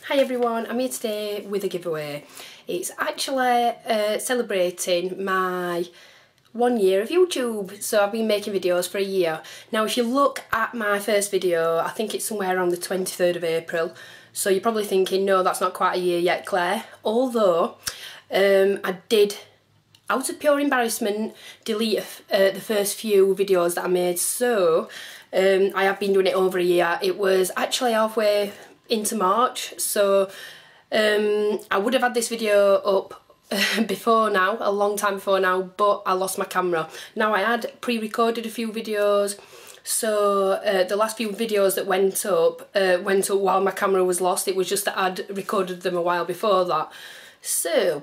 Hi everyone, I'm here today with a giveaway. It's actually celebrating my 1 year of YouTube, so I've been making videos for a year. Now if you look at my first video, I think it's somewhere around the 23rd of April, so you're probably thinking, no, that's not quite a year yet, Claire. Although I did, out of pure embarrassment, delete the first few videos that I made, so I have been doing it over a year. It was actually halfway into March, so I would have had this video up before now, a long time before now, but I lost my camera. Now I had pre-recorded a few videos, so the last few videos that went up while my camera was lost. It was just that I'd recorded them a while before that. So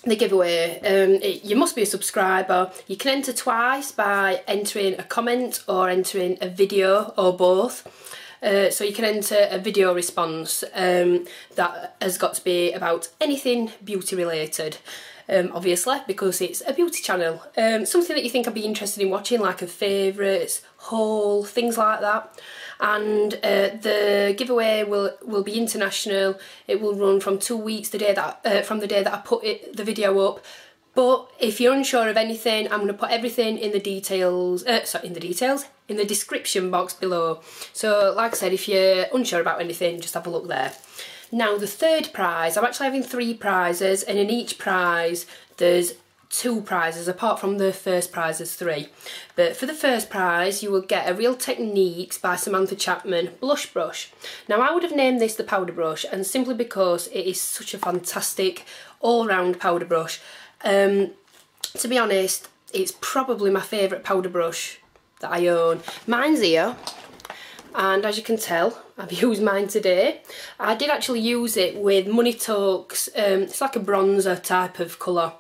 the giveaway, you must be a subscriber. You can enter twice by entering a comment or entering a video or both. So you can enter a video response that has got to be about anything beauty related, obviously, because it's a beauty channel. Something that you think I'd be interested in watching, like a favourites, haul, things like that. And the giveaway will be international. It will run from 2 weeks from the day that I put the video up. But if you're unsure of anything, I'm going to put everything in the details, in the description box below. So like I said, if you're unsure about anything, just have a look there. Now the third prize, I'm actually having 3 prizes, and in each prize there's 2 prizes, apart from the first prize there's 3. But for the first prize you will get a Real Techniques by Samantha Chapman blush brush. Now I would have named this the powder brush, and simply because it is such a fantastic all-round powder brush. To be honest, it's probably my favourite powder brush that I own. Mine's here, and as you can tell, I've used mine today. I did actually use it with Money Talks. It's like a bronzer type of colour,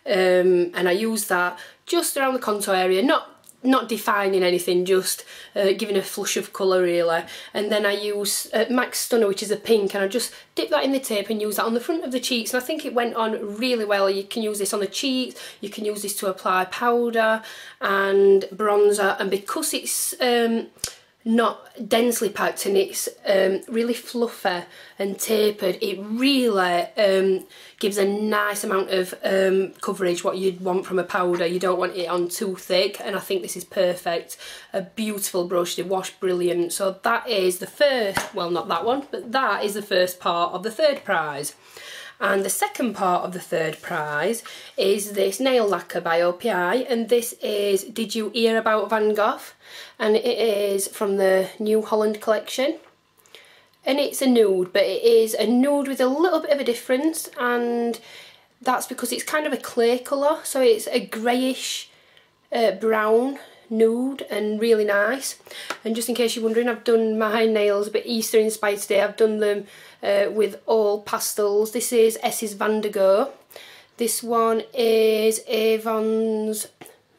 and I used that just around the contour area, not defining anything, just giving a flush of colour really. And then I use Max Stunner, which is a pink, and I just dip that in the tape and use that on the front of the cheeks, and I think it went on really well. You can use this on the cheeks, you can use this to apply powder and bronzer, and because it's not densely packed and it's really fluffy and tapered, it really gives a nice amount of coverage, what you'd want from a powder. You don't want it on too thick, and I think this is perfect. A beautiful brush, they wash brilliant. So that is the first, well, not that one, but that is the first part of the third prize. And the second part of the third prize is this nail lacquer by OPI, and this is Did You Hear About Van Gogh? And it is from the New Holland collection. And it's a nude, but it is a nude with a little bit of a difference, and that's because it's kind of a clay colour, so it's a greyish brown nude and really nice. And just in case you're wondering, I've done my nails a bit Easter inspired today. I've done them with all pastels. This is Essie Van de Go. This one is Avon's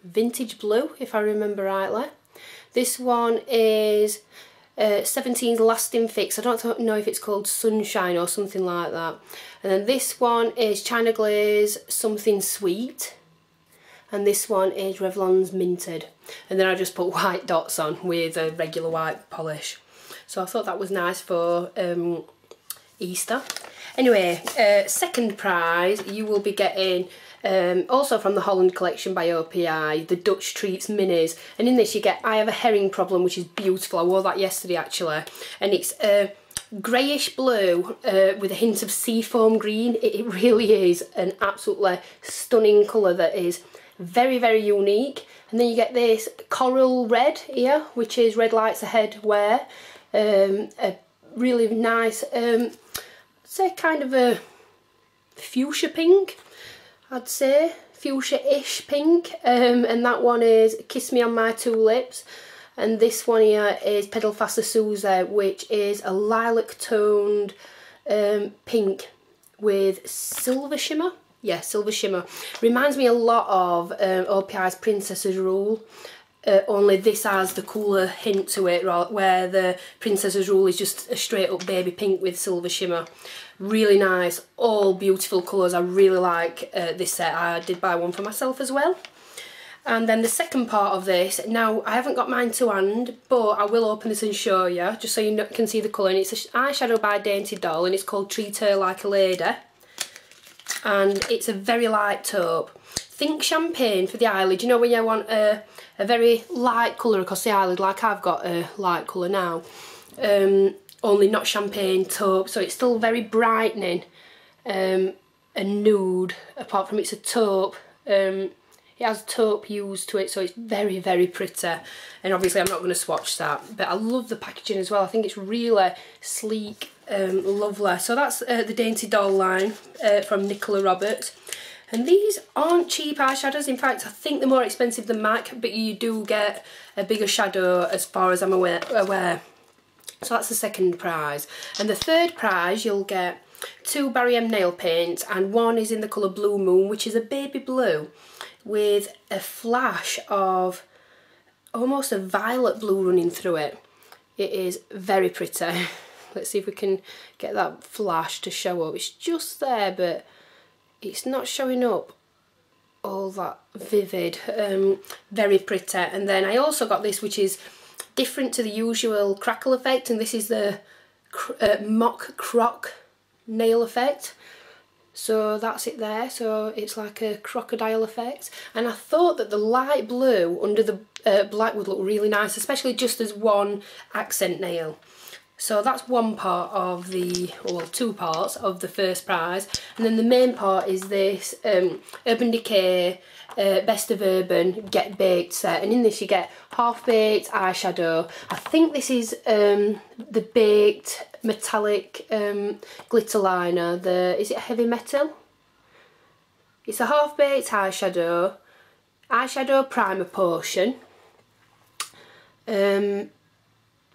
Vintage Blue, if I remember rightly. This one is 17's Lasting Fix. I don't know if it's called Sunshine or something like that. And then this one is China Glaze Something Sweet. And this one is Revlon's Minted. And then I just put white dots on with a regular white polish. So I thought that was nice for Easter. Anyway, second prize, you will be getting also from the Holland collection by OPI, the Dutch Treats Minis. And in this you get I Have a Herring Problem, which is beautiful. I wore that yesterday actually. And it's greyish blue with a hint of seafoam green. It really is an absolutely stunning colour that is very, very unique. And then you get this coral red here, which is Red Lights Ahead wear. A really nice, say kind of a fuchsia pink, I'd say, fuchsia-ish pink. And that one is Kiss Me on My Two Lips. And this one here is Pedal Faster Susie, which is a lilac toned pink with silver shimmer. Yeah, silver shimmer. Reminds me a lot of OPI's Princess's Rule, only this has the cooler hint to it, where the Princess's Rule is just a straight up baby pink with silver shimmer. Really nice, all beautiful colours. I really like this set. I did buy one for myself as well. And then the second part of this, now I haven't got mine to hand, but I will open this and show you, just so you can see the colour. And it's an eyeshadow by Dainty Doll, and it's called Treat Her Like a Lady. And it's a very light taupe. Think champagne for the eyelid. You know when you want a very light colour across the eyelid, like I've got a light colour now. Only not champagne taupe, so it's still very brightening and nude, apart from it's a taupe. It has taupe used to it, so it's very, very pretty. And obviously I'm not going to swatch that, but I love the packaging as well. I think it's really sleek, lovely. So that's the Dainty Doll line from Nicola Roberts. And these aren't cheap eyeshadows. In fact, I think they're more expensive than MAC, but you do get a bigger shadow as far as I'm aware. So that's the second prize. And the third prize, you'll get 2 Barry M nail paints, and one is in the colour Blue Moon, which is a baby blue with a flash of almost a violet blue running through it. It is very pretty. Let's see if we can get that flash to show up. It's just there, but it's not showing up all that vivid. Very pretty. And then I also got this, which is different to the usual crackle effect, and this is the Mock Croc nail effect. So that's it there, so it's like a crocodile effect. And I thought that the light blue under the black would look really nice, especially just as one accent nail. So that's one part of the, well, 2 parts of the first prize. And then the main part is this Urban Decay Best of Urban Get Baked set. And in this you get Half Baked eyeshadow. I think this is the Baked metallic glitter liner. Is it Heavy Metal? It's a Half Baked eyeshadow primer potion.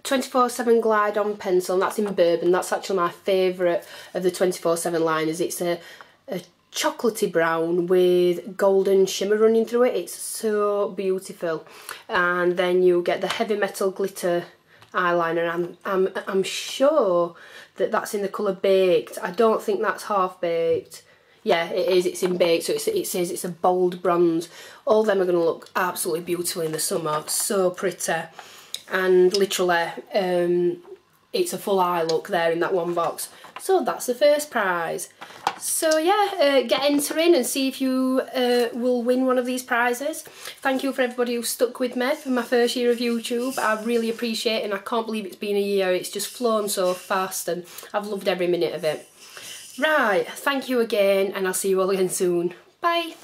24/7 Glide On pencil, and that's in Bourbon. That's actually my favourite of the 24/7 liners. It's a chocolatey brown with golden shimmer running through it. It's so beautiful. And then you get the Heavy Metal glitter eyeliner. I'm sure that that's in the colour Baked. I don't think that's Half Baked. Yeah, it is. It's in Baked, so it says it's a bold bronze. All of them are going to look absolutely beautiful in the summer. So pretty. And literally, it's a full eye look there in that one box. So that's the first prize. So yeah, get entering and see if you will win one of these prizes. Thank you for everybody who stuck with me for my first year of YouTube. I really appreciate it, and I can't believe it's been a year. It's just flown so fast, and I've loved every minute of it. Right, thank you again, and I'll see you all again soon. Bye.